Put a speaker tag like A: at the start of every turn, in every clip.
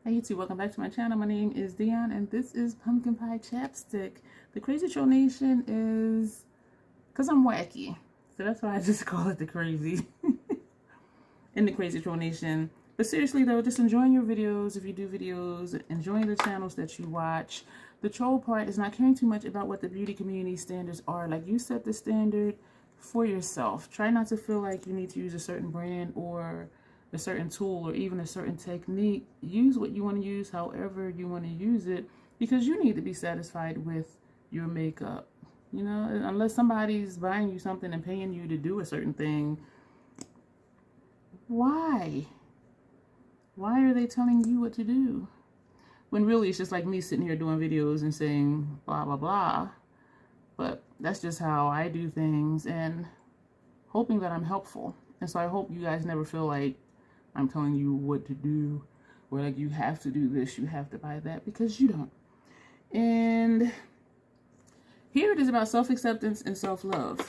A: Hey YouTube, welcome back to my channel. My name is Dion and this is Pumpkin Pie Chapstick. The Crazy Troll Nation is because I'm wacky. So that's why I just call it the Crazy in the Crazy Troll Nation. But seriously though, just enjoying your videos if you do videos, enjoying the channels that you watch. The troll part is not caring too much about what the beauty community standards are. Like, you set the standard for yourself. Try not to feel like you need to use a certain brand or a certain tool or even a certain technique. Use what you want to use however you want to use it, because you need to be satisfied with your makeup. You know, unless somebody's buying you something and paying you to do a certain thing, why are they telling you what to do? When really it's just like me sitting here doing videos and saying blah blah blah. But that's just how I do things, and hoping that I'm helpful. And so I hope you guys never feel like I'm telling you what to do, or like you have to do this, you have to buy that, because you don't. And here it is about self-acceptance and self-love.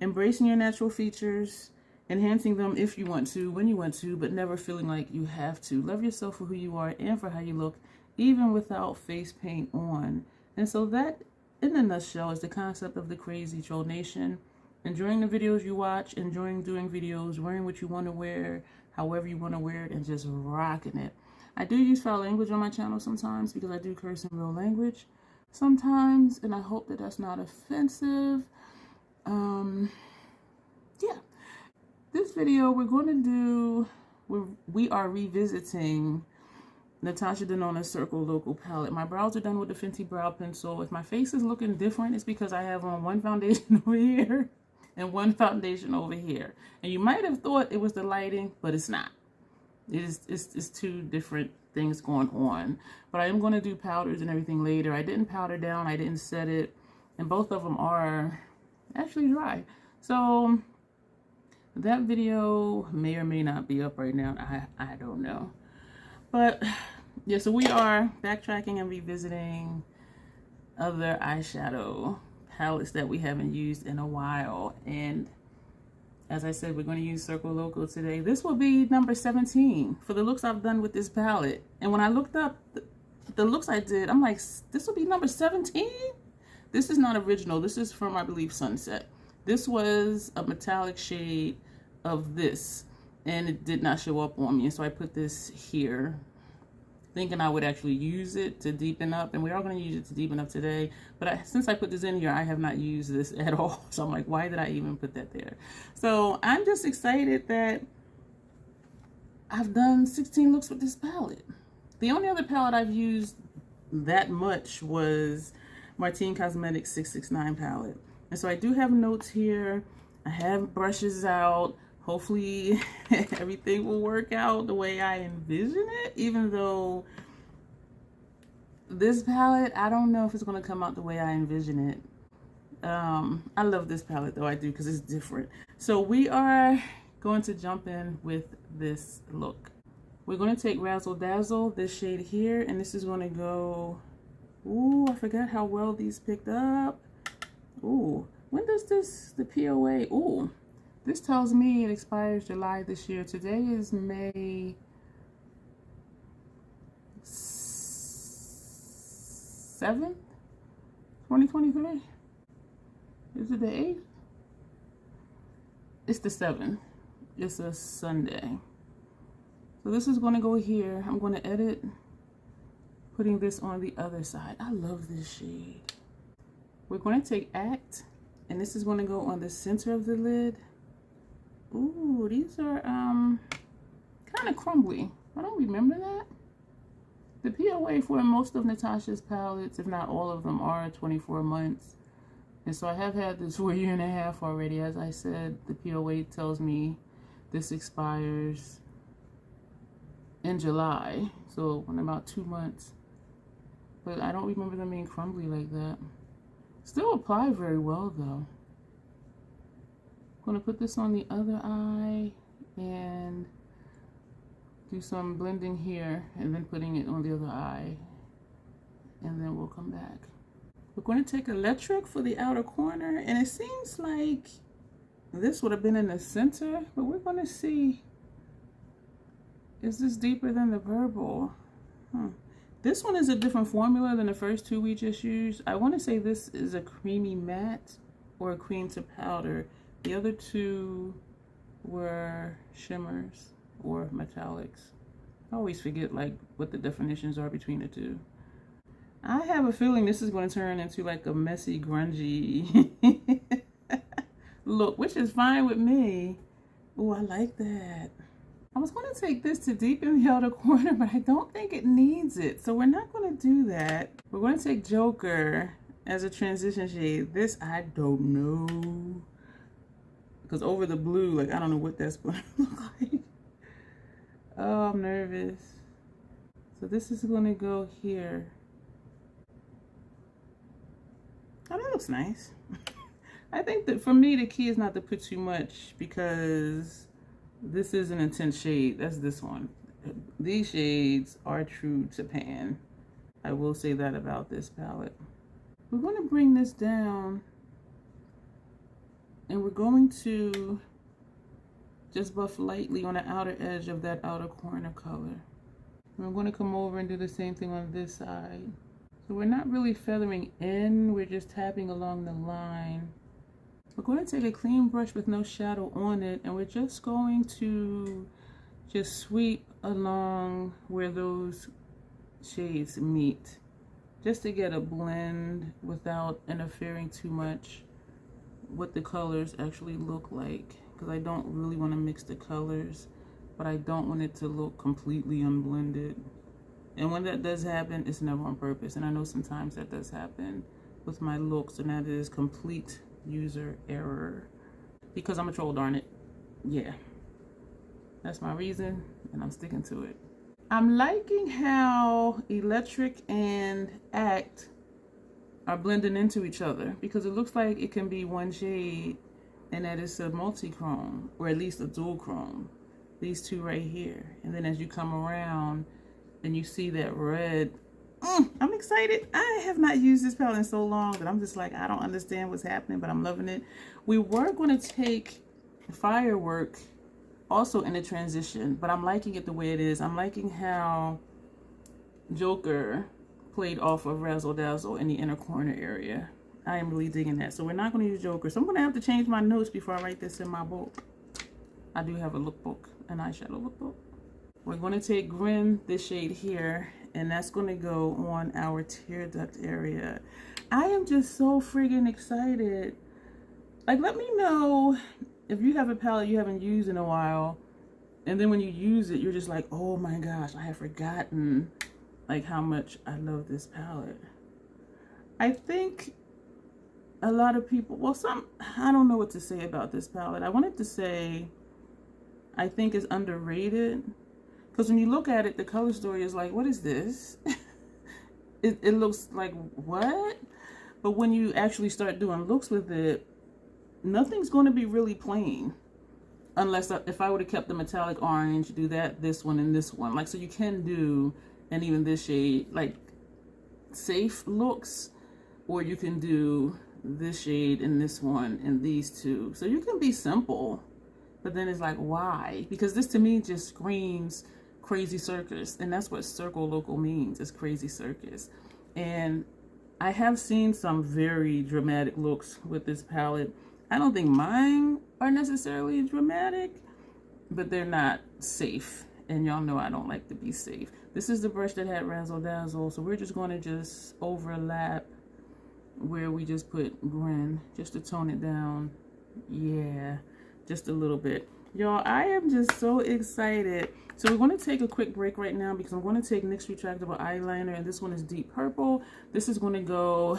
A: Embracing your natural features, enhancing them if you want to, when you want to, but never feeling like you have to. Love yourself for who you are and for how you look, even without face paint on. And so that, in a nutshell, is the concept of the Crazy Troll Nation. Enjoying the videos you watch, enjoying doing videos, wearing what you want to wear, however you want to wear it, and just rocking it. I do use foul language on my channel sometimes because I do curse in real language sometimes, and I hope that that's not offensive. Yeah. This video we're going to do, we are revisiting Natasha Denona Circo Loco palette. My brows are done with the Fenty brow pencil. If my face is looking different, it's because I have on one foundation over here and one foundation over here. And you might have thought it was the lighting, but it's not. It's two different things going on. But I am going to do powders and everything later. I didn't powder down, I didn't set it, and both of them are actually dry. So that video may or may not be up right now. I don't know. But yeah, so we are backtracking and revisiting other eyeshadow palettes that we haven't used in a while. And as I said, we're going to use Circo Loco today. This will be number 17 for the looks I've done with this palette. And when I looked up the looks I did, I'm like, this will be number 17? This is not original. This is from, I believe, Sunset. This was a metallic shade of this, and it did not show up on me. And so I put this here, thinking I would actually use it to deepen up, and we are going to use it to deepen up today. But since I put this in here, I have not used this at all. So I'm like, why did I even put that there? So I'm just excited that I've done 16 looks with this palette. The only other palette I've used that much was Martine Cosmetics 669 palette. And so I do have notes here. I have brushes out. Hopefully everything will work out the way I envision it, even though this palette, I don't know if it's going to come out the way I envision it. I love this palette though, I do, because it's different. So we are going to jump in with this look. We're going to take Razzle Dazzle, this shade here, and this is going to go, ooh, I forgot how well these picked up. Ooh, when does the POA, ooh. This tells me it expires July this year. Today is May 7th, 2023. Is it the 8th? It's the 7th. It's a Sunday. So this is going to go here. I'm going to edit, putting this on the other side. I love this shade. We're going to take Act, and this is going to go on the center of the lid. Ooh, these are kind of crumbly. I don't remember that. The POA for most of Natasha's palettes, if not all of them, are 24 months. And so I have had this for a year and a half already. As I said, the POA tells me this expires in July. So in about 2 months. But I don't remember them being crumbly like that. Still apply very well though. I'm going to put this on the other eye and do some blending here, and then putting it on the other eye, and then we'll come back. We're going to take Electric for the outer corner, and it seems like this would have been in the center, but we're going to see, is this deeper than the purple? This one is a different formula than the first two we just used. I want to say this is a creamy matte or a cream to powder. The other two were shimmers or metallics. I always forget like what the definitions are between the two. I have a feeling this is going to turn into like a messy, grungy look, which is fine with me. Oh, I like that. I was going to take this to deepen the outer corner, but I don't think it needs it. So we're not going to do that. We're going to take Joker as a transition shade. This, I don't know. Because over the blue, like, I don't know what that's going to look like. Oh, I'm nervous. So this is going to go here. Oh, that looks nice. I think that for me, the key is not to put too much because this is an intense shade. That's this one. These shades are true to pan. I will say that about this palette. We're going to bring this down and we're going to just buff lightly on the outer edge of that outer corner color. And I'm going to come over and do the same thing on this side. So we're not really feathering in, we're just tapping along the line. We're going to take a clean brush with no shadow on it, and we're just going to just sweep along where those shades meet, just to get a blend without interfering too much what the colors actually look like, because I don't really want to mix the colors, but I don't want it to look completely unblended. And when that does happen, it's never on purpose, and I know sometimes that does happen with my looks, and that is complete user error because I'm a troll, darn it. Yeah, that's my reason and I'm sticking to it. I'm liking how Electric and Act are blending into each other because it looks like it can be one shade and that it's a multi-chrome or at least a dual chrome, these two right here. And then as you come around and you see that red, I'm excited. I have not used this palette in so long that I'm just like, I don't understand what's happening, but I'm loving it. We were going to take Firework also in the transition, but I'm liking it the way it is. I'm liking how Joker played off of Razzle Dazzle in the inner corner area. I am really digging that. So we're not going to use Joker. So I'm going to have to change my notes before I write this in my book. I do have a lookbook, an eyeshadow lookbook. We're going to take Grin, this shade here, and that's going to go on our tear duct area. I am just so friggin' excited. Like, let me know if you have a palette you haven't used in a while, and then when you use it, you're just like, oh my gosh, I have forgotten like how much I love this palette. I think a lot of people, well, I don't know what to say about this palette. I wanted to say I think it's underrated. Because when you look at it, the color story is like, what is this? it looks like, what? But when you actually start doing looks with it, nothing's going to be really plain. Unless if I would have kept the metallic orange, do that, this one, and this one. Like, so you can do, and even this shade, like, safe looks. Or you can do this shade and this one and these two. So you can be simple. But then it's like, why? Because this to me just screams crazy circus, and that's what Circo Loco means, is crazy circus. And I have seen some very dramatic looks with this palette. I don't think mine are necessarily dramatic, but they're not safe, and y'all know I don't like to be safe. This is the brush that had Razzle Dazzle, so we're just going to just overlap where we just put Grin, just to tone it down. Yeah, just a little bit. Y'all, I am just so excited. So we're going to take a quick break right now because I'm going to take NYX Retractable Eyeliner, and this one is Deep Purple. This is going to go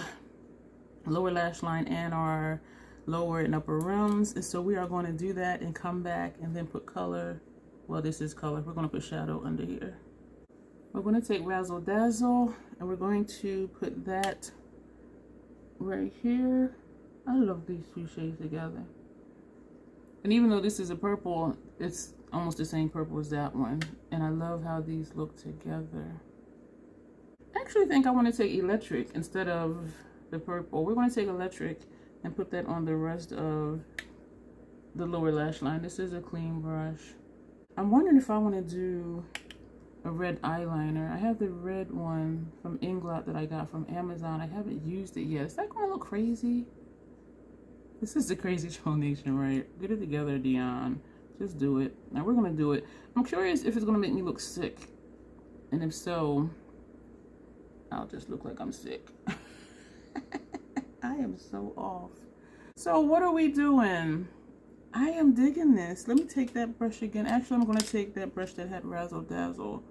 A: lower lash line and our lower and upper rims. And so we are going to do that and come back and then put color. Well, this is color. We're going to put shadow under here. We're going to take Razzle Dazzle and we're going to put that right here. I love these two shades together. And even though this is a purple, it's almost the same purple as that one. And I love how these look together. I actually think I want to take Electric instead of the purple. We're going to take Electric and put that on the rest of the lower lash line. This is a clean brush. I'm wondering if I want to do a red eyeliner. I have the red one from Inglot that I got from Amazon. I haven't used it yet. Is that going to look crazy? This is the crazy troll nation, right? Get it together, Dion. Just do it. Now we're going to do it. I'm curious if it's going to make me look sick. And if so, I'll just look like I'm sick. I am so off. So what are we doing? I am digging this. Let me take that brush again. Actually, I'm going to take that brush that had Razzle Dazzle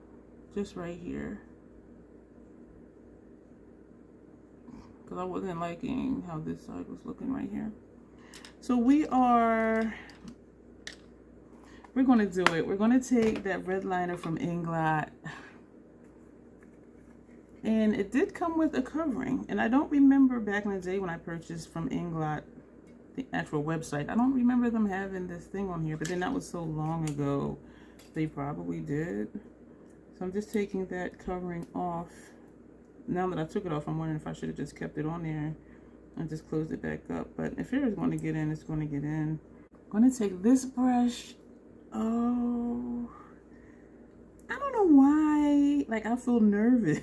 A: just right here. Because I wasn't liking how this side was looking right here. So we're going to do it. We're going to take that red liner from Inglot. And it did come with a covering. And I don't remember back in the day when I purchased from Inglot, the actual website, I don't remember them having this thing on here. But then that was so long ago, they probably did. So I'm just taking that covering off. Now that I took it off, I'm wondering if I should have just kept it on there and just closed it back up. But if hair is going to get in, it's going to get in. I'm going to take this brush. Oh, I don't know why, like, I feel nervous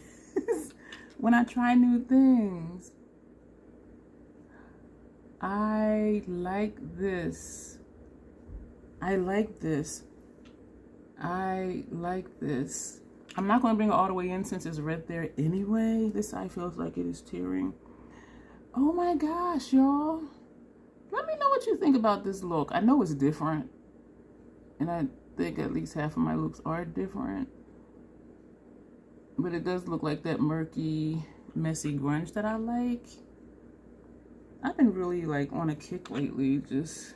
A: when I try new things. I like this. I like this. I like this. I'm not going to bring it all the way in since it's red there anyway. This side feels like it is tearing. Oh my gosh, y'all. Let me know what you think about this look. I know it's different. And I think at least half of my looks are different. But it does look like that murky, messy grunge that I like. I've been really like on a kick lately, just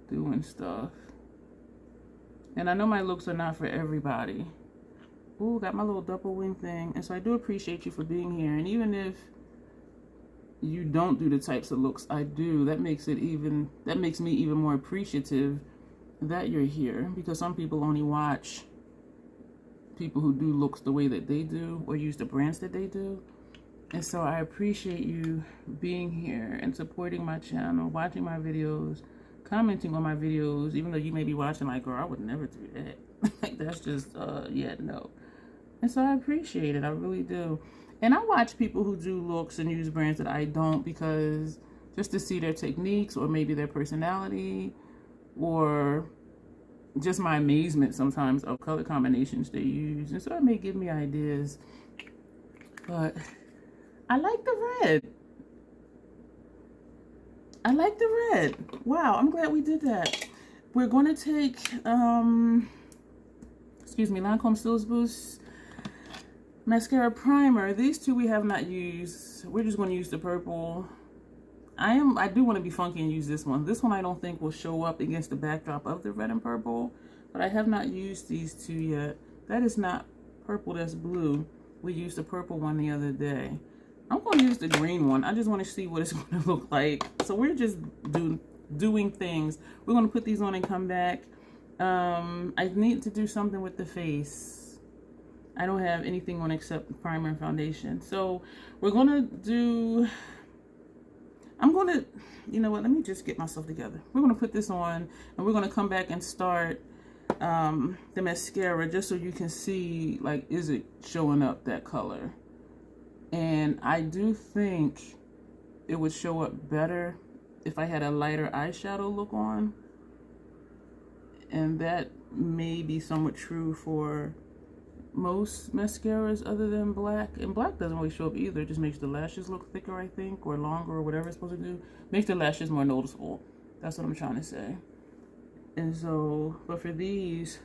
A: doing stuff. And I know my looks are not for everybody. Ooh, got my little double wing thing. And so I do appreciate you for being here. And even if you don't do the types of looks I do, that makes me even more appreciative that you're here. Because some people only watch people who do looks the way that they do or use the brands that they do. And so I appreciate you being here and supporting my channel, watching my videos, commenting on my videos, even though you may be watching like, girl, I would never do that. Like, that's just, yeah, no. And so I appreciate it. I really do. And I watch people who do looks and use brands that I don't, because just to see their techniques or maybe their personality or just my amazement sometimes of color combinations they use. And so it may give me ideas. But I like the red. I like the red. Wow, I'm glad we did that. We're going to take, excuse me, Lancome Stills Boost Mascara Primer. These two we have not used. We're just going to use the purple. I do want to be funky and use this one. This one I don't think will show up against the backdrop of the red and purple. But I have not used these two yet. That is not purple, that's blue. We used the purple one the other day. I'm going to use the green one. I just want to see what it's going to look like. So we're just doing things. We're going to put these on and come back. I need to do something with the face. I don't have anything on except primer and foundation. So we're going to do... I'm going to... You know what? Let me just get myself together. We're going to put this on and we're going to come back and start the mascara just so you can see, like, is it showing up that color? And I do think it would show up better if I had a lighter eyeshadow look on. And that may be somewhat true for most mascaras other than black. And black doesn't really show up either. It just makes the lashes look thicker, I think, or longer, or whatever it's supposed to do. Makes the lashes more noticeable. That's what I'm trying to say. And so, but for these,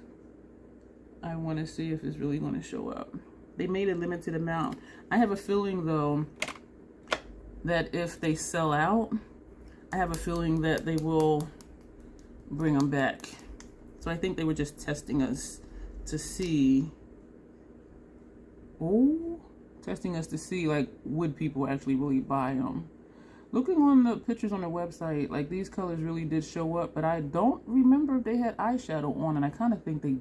A: I want to see if it's really going to show up. They made a limited amount. I have a feeling, though, that if they sell out, I have a feeling that they will bring them back. So I think they were just testing us to see. Oh, testing us to see, like, would people actually really buy them? Looking on the pictures on their website, like, these colors really did show up, but I don't remember if they had eyeshadow on, and I kind of think they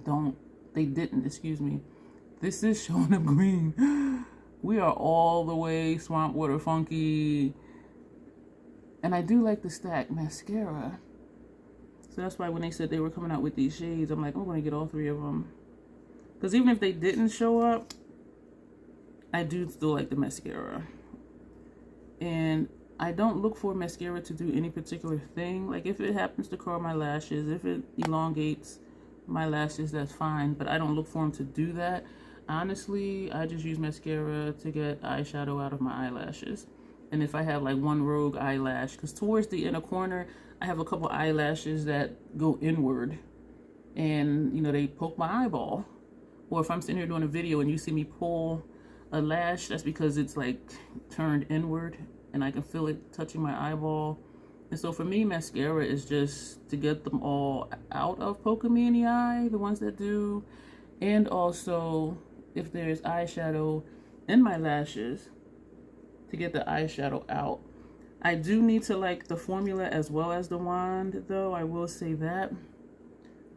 A: didn't, excuse me. This is showing up green. We are all the way swamp water funky. And I do like the stack mascara. So that's why when they said they were coming out with these shades, I'm like, I'm going to get all three of them. Because even if they didn't show up, I do still like the mascara. And I don't look for mascara to do any particular thing. Like if it happens to curl my lashes, if it elongates my lashes, that's fine. But I don't look for them to do that. Honestly, I just use mascara to get eyeshadow out of my eyelashes. And if I have like one rogue eyelash, because towards the inner corner, I have a couple eyelashes that go inward. And, you know, they poke my eyeball. Or if I'm sitting here doing a video and you see me pull a lash, that's because it's like turned inward and I can feel it touching my eyeball. And so for me, mascara is just to get them all out of poking me in the eye, the ones that do. And also, if there's eyeshadow in my lashes, to get the eyeshadow out. I do need to like the formula as well as the wand, though. I will say that.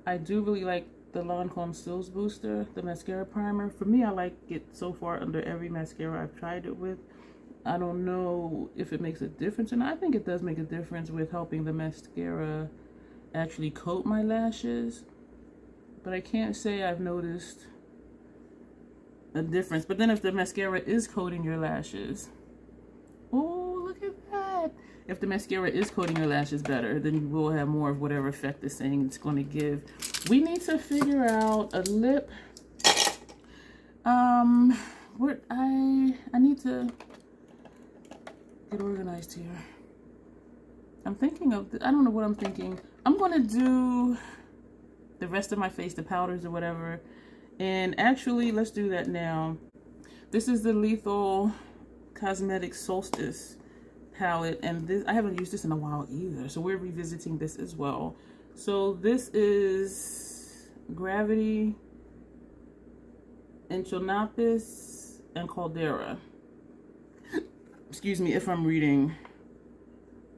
A: I do really like the Lancome Sills Booster, the mascara primer. For me, I like it so far under every mascara I've tried it with. I don't know if it makes a difference or not. I think it does make a difference with helping the mascara actually coat my lashes. But I can't say I've noticed a difference. But then if the mascara is coating your lashes, oh, look at that. If the mascara is coating your lashes better, then you will have more of whatever effect it's saying it's going to give. We need to figure out a lip. What I need to get organized here. I'm thinking of, I don't know what I'm thinking. I'm going to do the rest of my face, the powders or whatever. And actually, let's do that now. This is the Lethal Cosmetics Solstice palette, and this I haven't used this in a while either, so we're revisiting this as well. So this is Gravity, Enchilnapis, and Caldera. Excuse me if I'm reading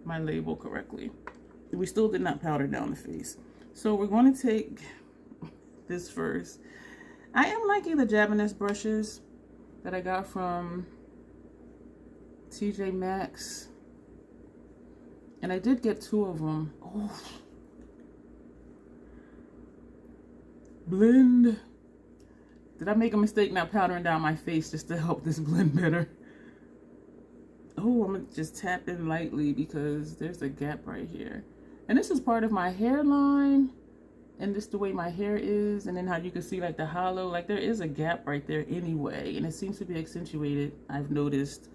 A: my label correctly. We still did not powder down the face, so we're going to take this first. I am liking the Japanese brushes that I got from TJ Maxx, and I did get 2 of them. Oh, blend. Did I make a mistake not powdering down my face just to help this blend better? Oh, I'm gonna just tap in lightly because there's a gap right here, and this is part of my hairline, and this the way my hair is, and then how you can see like the hollow, like there is a gap right there anyway, and it seems to be accentuated, I've noticed,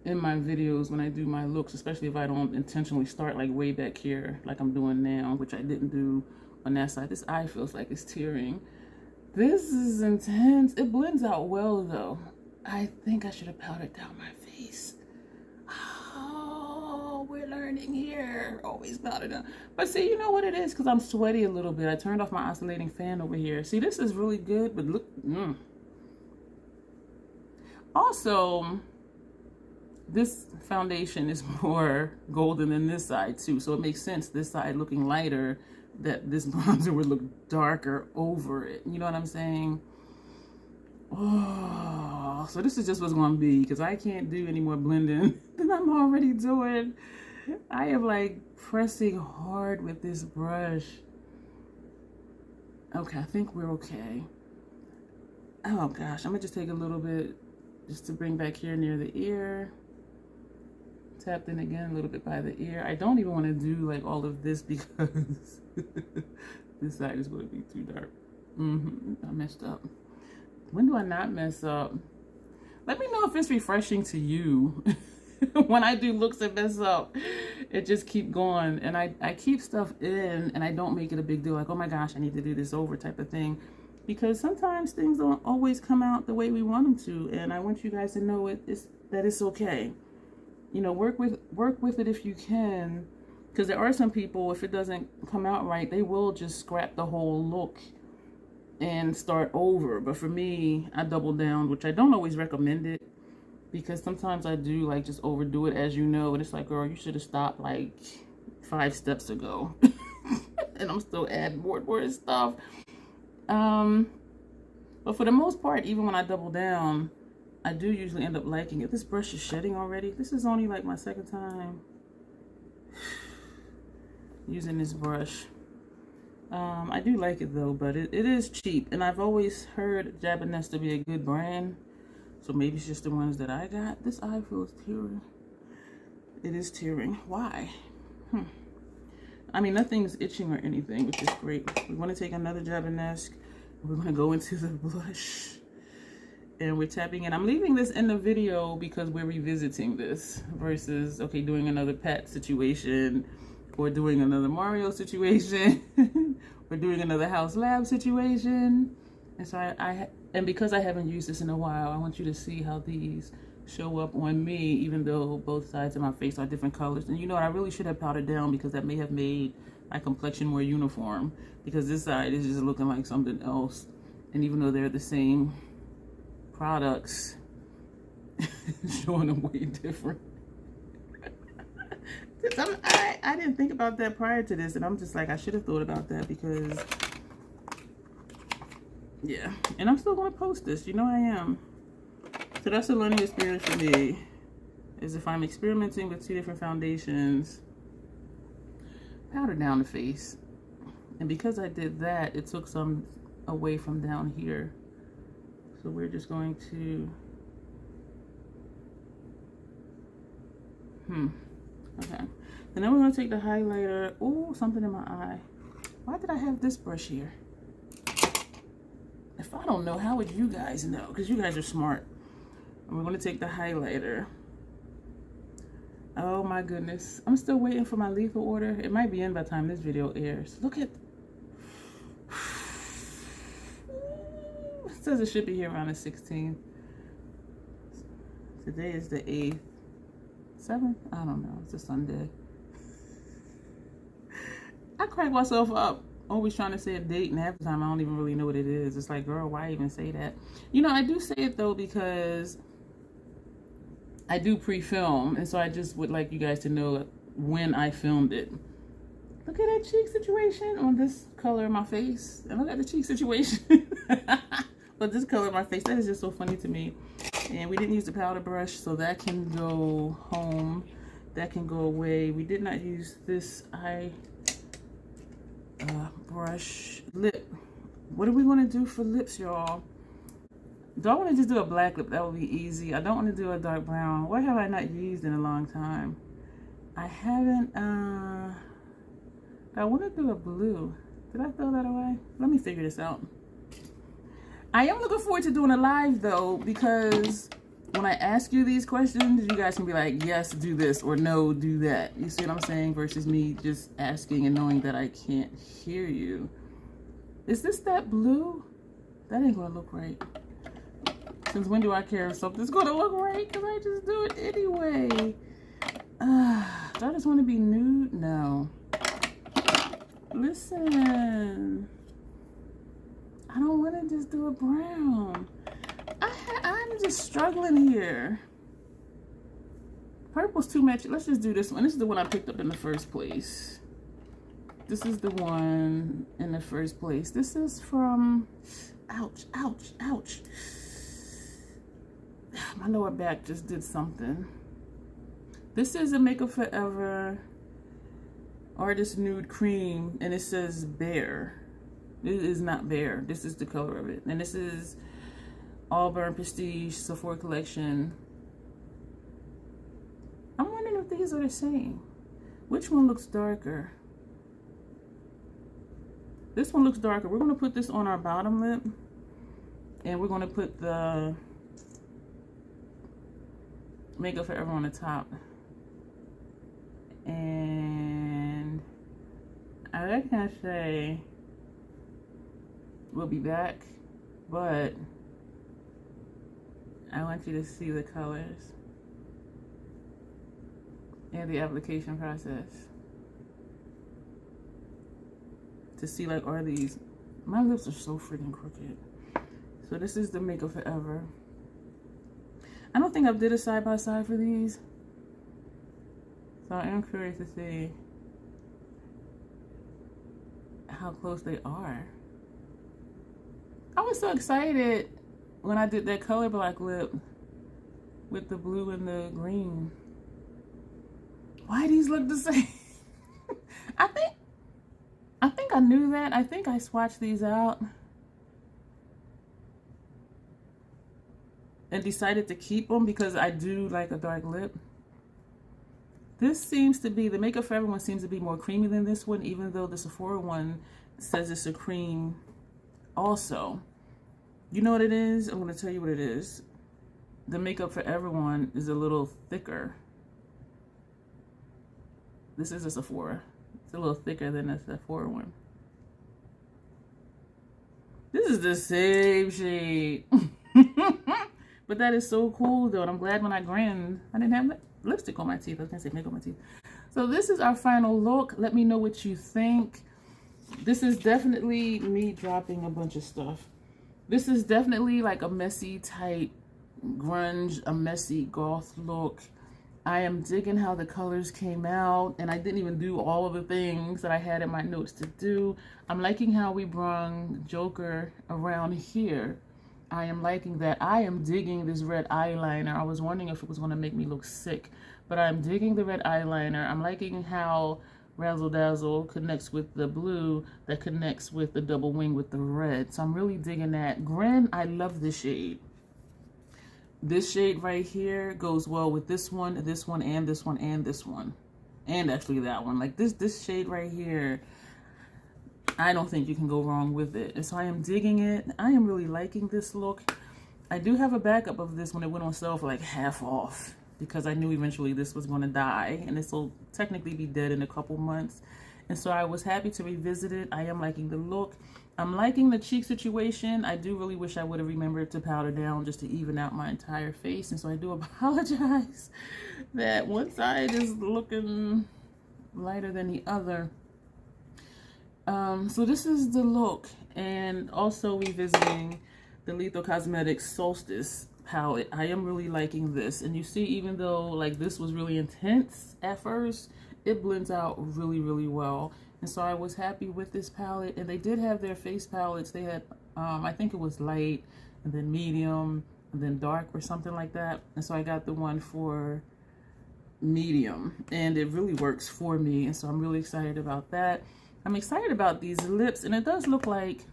A: in my videos when I do my looks, especially if I don't intentionally start like way back here like I'm doing now, which I didn't do on that side. This eye feels like it's tearing. This is intense. It blends out well though. I think I should have powdered down my face. Oh, we're learning here. Always powder down. But see, you know what it is? Because I'm sweaty a little bit. I turned off my oscillating fan over here. See, this is really good, but look. Also, this foundation is more golden than this side too, so it makes sense this side looking lighter, that this bronzer would look darker over it. You know what I'm saying? Oh, so this is just what's going to be, because I can't do any more blending than I'm already doing. I am like pressing hard with this brush. Okay, I think we're okay. Oh gosh, I'm gonna just take a little bit just to bring back here near the ear. Tapped in again a little bit by the ear. I don't even want to do like all of this because this side is going to be too dark. I messed up. When do I not mess up? Let me know if it's refreshing to you. When I do looks and mess up, it just keep going, and I keep stuff in and I don't make it a big deal, like, oh my gosh, I need to do this over type of thing, because sometimes things don't always come out the way we want them to, and I want you guys to know that it's okay. You know, work with it if you can, because there are some people, if it doesn't come out right, they will just scrap the whole look and start over. But for me, I double down, which I don't always recommend it, because sometimes I do like just overdo it, as you know, and it's like, girl, you should have stopped like 5 steps ago. And I'm still adding more stuff. But for the most part, even when I double down, I do usually end up liking it. This brush is shedding already. This is only like my 2nd time using this brush. I do like it though, but it is cheap. And I've always heard Japanese to be a good brand. So maybe it's just the ones that I got. This eye feels tearing. It is tearing. Why? I mean, nothing's itching or anything, which is great. We want to take another Japanese. We're going to go into the blush. And we're tapping in. I'm leaving this in the video because we're revisiting this versus, okay, doing another Pat situation or doing another Mario situation or doing another House Lab situation. And so and because I haven't used this in a while, I want you to see how these show up on me, even though both sides of my face are different colors. And you know what, I really should have powdered down because that may have made my complexion more uniform, because this side is just looking like something else. And even though they're the same products, showing them way different. I didn't think about that prior to this, and I'm just like, I should have thought about that because, yeah. And I'm still going to post this, you know I am. So that's a learning experience for me, is if I'm experimenting with 2 different foundations, powder down the face. And because I did that, it took some away from down here. So we're just going to, okay. And then we're going to take the highlighter. Oh, something in my eye. Why did I have this brush here? If I don't know, how would you guys know? Because you guys are smart. And we're going to take the highlighter. Oh my goodness. I'm still waiting for my lethal order. It might be in by the time this video airs. Look at, it says it should be here around the 16th. Today is the 8th. 7th? I don't know. It's a Sunday. I crack myself up always trying to say a date, and half the time I don't even really know what it is. It's like, girl, why even say that? You know, I do say it though because I do pre-film, and so I just would like you guys to know when I filmed it. Look at that cheek situation on this color of my face, and look at the cheek situation. But this color of my face, that is just so funny to me. And we didn't use the powder brush, so that can go home. That can go away. We did not use this eye brush. Lip. What are we going to do for lips, y'all? Do I want to just do a black lip? That would be easy. I don't want to do a dark brown. What have I not used in a long time? I haven't, I want to do a blue. Did I throw that away? Let me figure this out. I am looking forward to doing a live though, because when I ask you these questions, you guys can be like, yes, do this, or no, do that. You see what I'm saying? Versus me just asking and knowing that I can't hear you. Is this that blue? That ain't gonna look right. Since when do I care if something's gonna look right? Because I just do it anyway. Do I just want to be nude? No. Listen. I don't want to just do a brown. I'm just struggling here. Purple's too much. Let's just do this one. This is the one I picked up in the first place. This is the one in the first place. This is from, ouch, ouch, ouch. My lower back just did something. This is a Makeup Forever Artist Nude Cream, and it says Bare. It is not Bare. This is the color of it. And this is Auburn Prestige Sephora Collection. I'm wondering if these are the same. Which one looks darker? This one looks darker. We're going to put this on our bottom lip. And we're going to put the Makeup Forever on the top. And I can't say we'll be back, but I want you to see the colors and the application process to see, like, are these, my lips are so freaking crooked. So this is the Makeup Forever. I don't think I did a side by side for these, so I am curious to see how close they are. I was so excited when I did that color black lip with the blue and the green. Why these look the same? I think I knew that. I think I swatched these out and decided to keep them because I do like a dark lip. This seems to be, the Makeup For Everyone seems to be more creamy than this one, even though the Sephora one says it's a cream also. You know what it is? I'm going to tell you what it is. The Makeup For Everyone is a little thicker. This is a Sephora. It's a little thicker than the Sephora one. This is the same shade. But that is so cool though, and I'm glad when I grinned, I didn't have lipstick on my teeth. I was gonna say makeup on my teeth. So this is our final look. Let me know what you think. This is definitely me dropping a bunch of stuff. This is definitely like a messy type grunge, a messy goth look. I am digging how the colors came out, and I didn't even do all of the things that I had in my notes to do. I'm liking how we brung Joker around here. I am liking that. I am digging this red eyeliner. I was wondering if it was going to make me look sick, but I'm digging the red eyeliner. I'm liking how Razzle Dazzle connects with the blue that connects with the double wing with the red. So I'm really digging that. Grin, I love this shade. This shade right here goes well with this one, and this one, and this one, and this one. And actually that one. Like this shade right here, I don't think you can go wrong with it. And so I am digging it. I am really liking this look. I do have a backup of this when it went on sale for like half off, because I knew eventually this was going to die, and this will technically be dead in a couple months. And so I was happy to revisit it. I am liking the look. I'm liking the cheek situation. I do really wish I would have remembered to powder down just to even out my entire face. And so I do apologize that one side is looking lighter than the other. So this is the look, and also revisiting the Lethal Cosmetics Solstice palette. I am really liking this, and you see, even though like this was really intense at first, it blends out really, really well. And so I was happy with this palette. And they did have their face palettes. They had, I think it was light, and then medium, and then dark, or something like that. And so I got the one for medium, and it really works for me. And so I'm really excited about that. I'm excited about these lips, and it does look like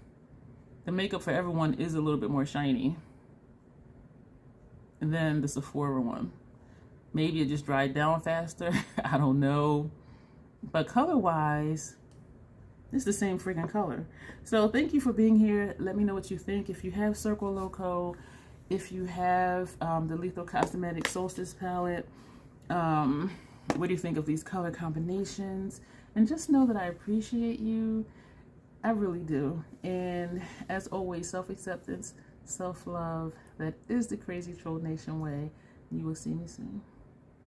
A: the Makeup For Everyone is a little bit more shiny than the Sephora one. Maybe it just dried down faster. I don't know. But color-wise, it's the same freaking color. So thank you for being here. Let me know what you think. If you have Circo Loco, if you have the Lethal Cosmetics Solstice palette, what do you think of these color combinations? And just know that I appreciate you. I really do. And as always, self-acceptance, self-love, that is the Crazy Troll Nation way. You will see me soon.